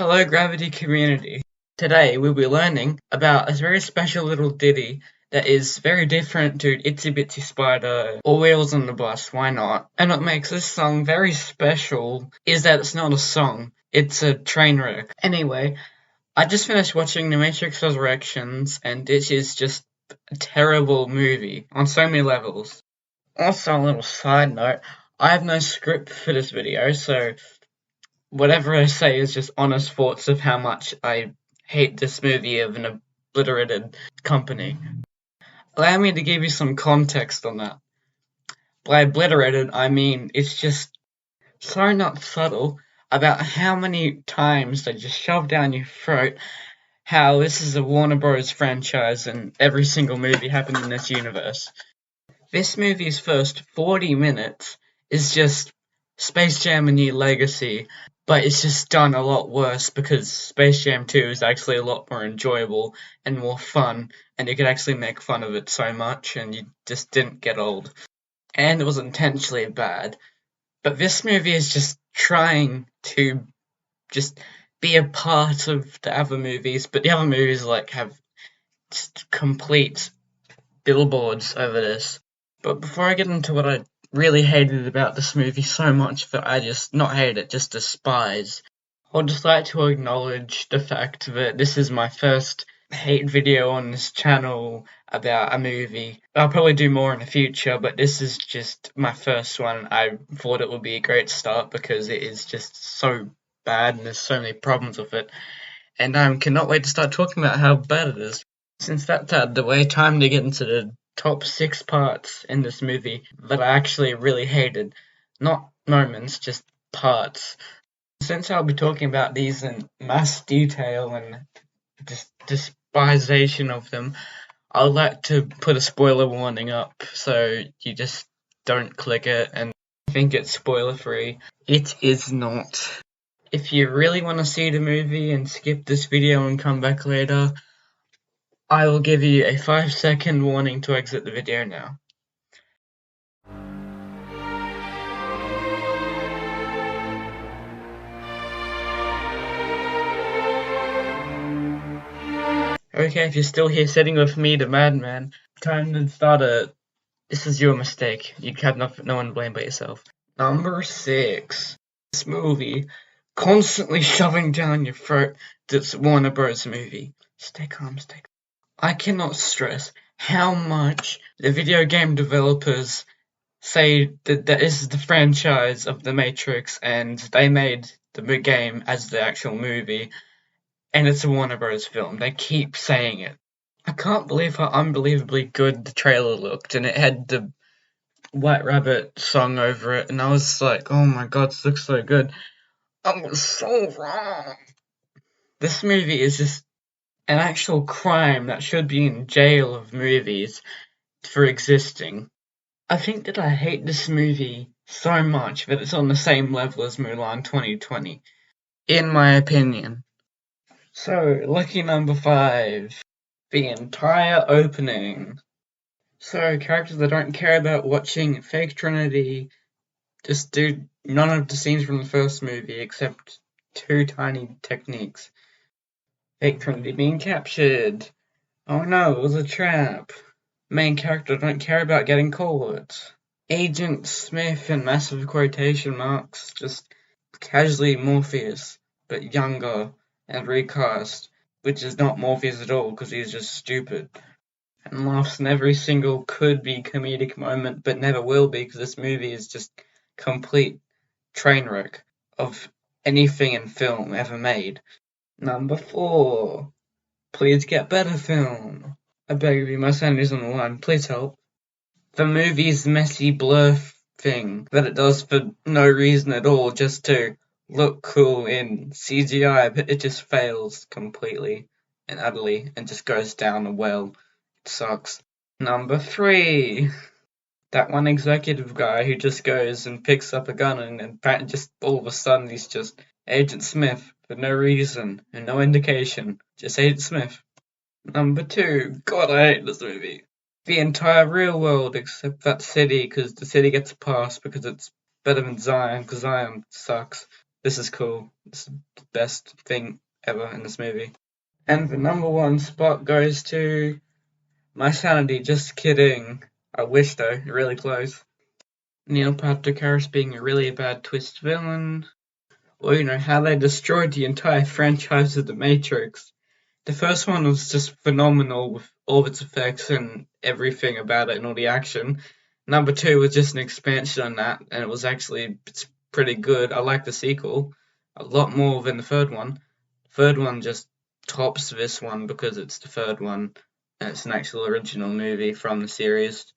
Hello, Gravity community. Today we'll be learning about a very special little ditty that is very different to Itsy Bitsy Spider or Wheels on the Bus, why not? And what makes this song very special is that it's not a song, it's a train wreck. Anyway, I just finished watching The Matrix Resurrections and it is just a terrible movie on so many levels. Also, a little side note, I have no script for this video, so whatever I say is just honest thoughts of how much I hate this movie of an obliterated company. Allow me to give you some context on that. By obliterated, I mean it's just so not subtle about how many times they just shove down your throat how this is a Warner Bros. Franchise and every single movie happened in this universe. This movie's first 40 minutes is just Space Jam: A New Legacy, but it's just done a lot worse because Space Jam 2 is actually a lot more enjoyable and more fun, and you could actually make fun of it so much, and you just didn't get old. And it was intentionally bad. But this movie is just trying to just be a part of the other movies, but the other movies have just complete billboards over this. But before I get into what I really hated about this movie so much that I just not hate it, just despise, I'd just like to acknowledge the fact that this is my first hate video on this channel about a movie. I'll probably do more in the future, but this is just my first one. I thought it would be a great start because it is just so bad and there's so many problems with it. And I cannot wait to start talking about how bad it is. Since that's out of the way, time to get into the top 6 parts in this movie that I actually really hated. Not moments, just parts. Since I'll be talking about these in mass detail and just despisation of them, I would like to put a spoiler warning up so you just don't click it and think it's spoiler free. It is not. If you really want to see the movie and skip this video and come back later, I will give you a 5-second warning to exit the video now. Okay, if you're still here sitting with me, the madman, time to start a... This is your mistake. You have no one to blame but yourself. Number 6. This movie constantly shoving down your throat this Warner Bros. Movie. Stay calm, stay calm. I cannot stress how much the video game developers say that this is the franchise of The Matrix and they made the game as the actual movie and it's a Warner Bros. Film. They keep saying it. I can't believe how unbelievably good the trailer looked and it had the White Rabbit song over it and I was like, oh my god, this looks so good. I was so wrong. This movie is just an actual crime that should be in jail of movies for existing. I think that I hate this movie so much that it's on the same level as Mulan 2020, in my opinion. So, lucky number 5, the entire opening. So, characters that don't care about watching Fake Trinity just do none of the scenes from the first movie except 2 tiny techniques. Fake Trinity being captured. Oh no, it was a trap. Main character don't care about getting caught. Agent Smith in massive quotation marks, just casually Morpheus, but younger and recast, which is not Morpheus at all because he's just stupid. And laughs in every single could be comedic moment, but never will be because this movie is just complete train wreck of anything in film ever made. Number 4. Please get better film. I beg of you, my sanity's on the line. Please help. The movie's messy blur thing that it does for no reason at all, just to look cool in CGI, but it just fails completely and utterly and just goes down a well. It sucks. Number 3. That one executive guy who just goes and picks up a gun and just all of a sudden he's just Agent Smith for no reason and no indication. Just Agent Smith. Number 2. God, I hate this movie. The entire real world except that city, because the city gets a pass because it's better than Zion, because Zion sucks. This is cool. This is the best thing ever in this movie. And the number one spot goes to My Sanity. Just kidding. I wish though, really close. Neil Patrick Harris being a really bad twist villain. Or, how they destroyed the entire franchise of The Matrix. The first one was just phenomenal with all of its effects and everything about it and all the action. Number two was just an expansion on that, and it's pretty good. I like the sequel a lot more than the third one. The third one just tops this one because it's the third one, and it's an actual original movie from the series.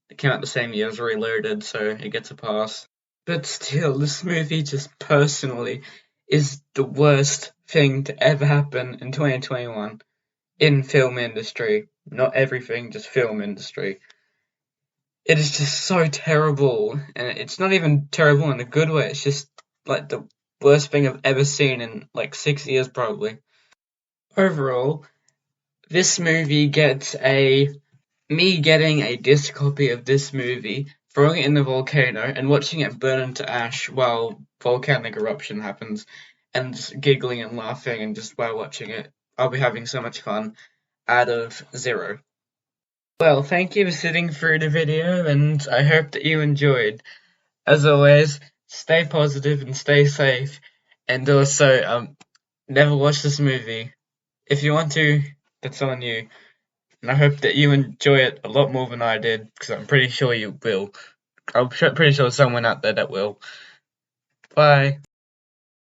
It came out the same year as Reloaded, so it gets a pass. But still, this movie just personally is the worst thing to ever happen in 2021 in film industry. Not everything, just film industry. It is just so terrible, and it's not even terrible in a good way. It's just like the worst thing I've ever seen in like 6 years, probably. Overall, this movie gets me getting a disc copy of this movie, throwing it in the volcano, and watching it burn into ash while volcanic eruption happens, and just giggling and laughing, and just while watching it, I'll be having so much fun. Out of 0. Well, thank you for sitting through the video, and I hope that you enjoyed. As always, stay positive and stay safe, and also, never watch this movie. If you want to, that's on you. And I hope that you enjoy it a lot more than I did, because I'm pretty sure you will. I'm pretty sure someone out there that will. Bye.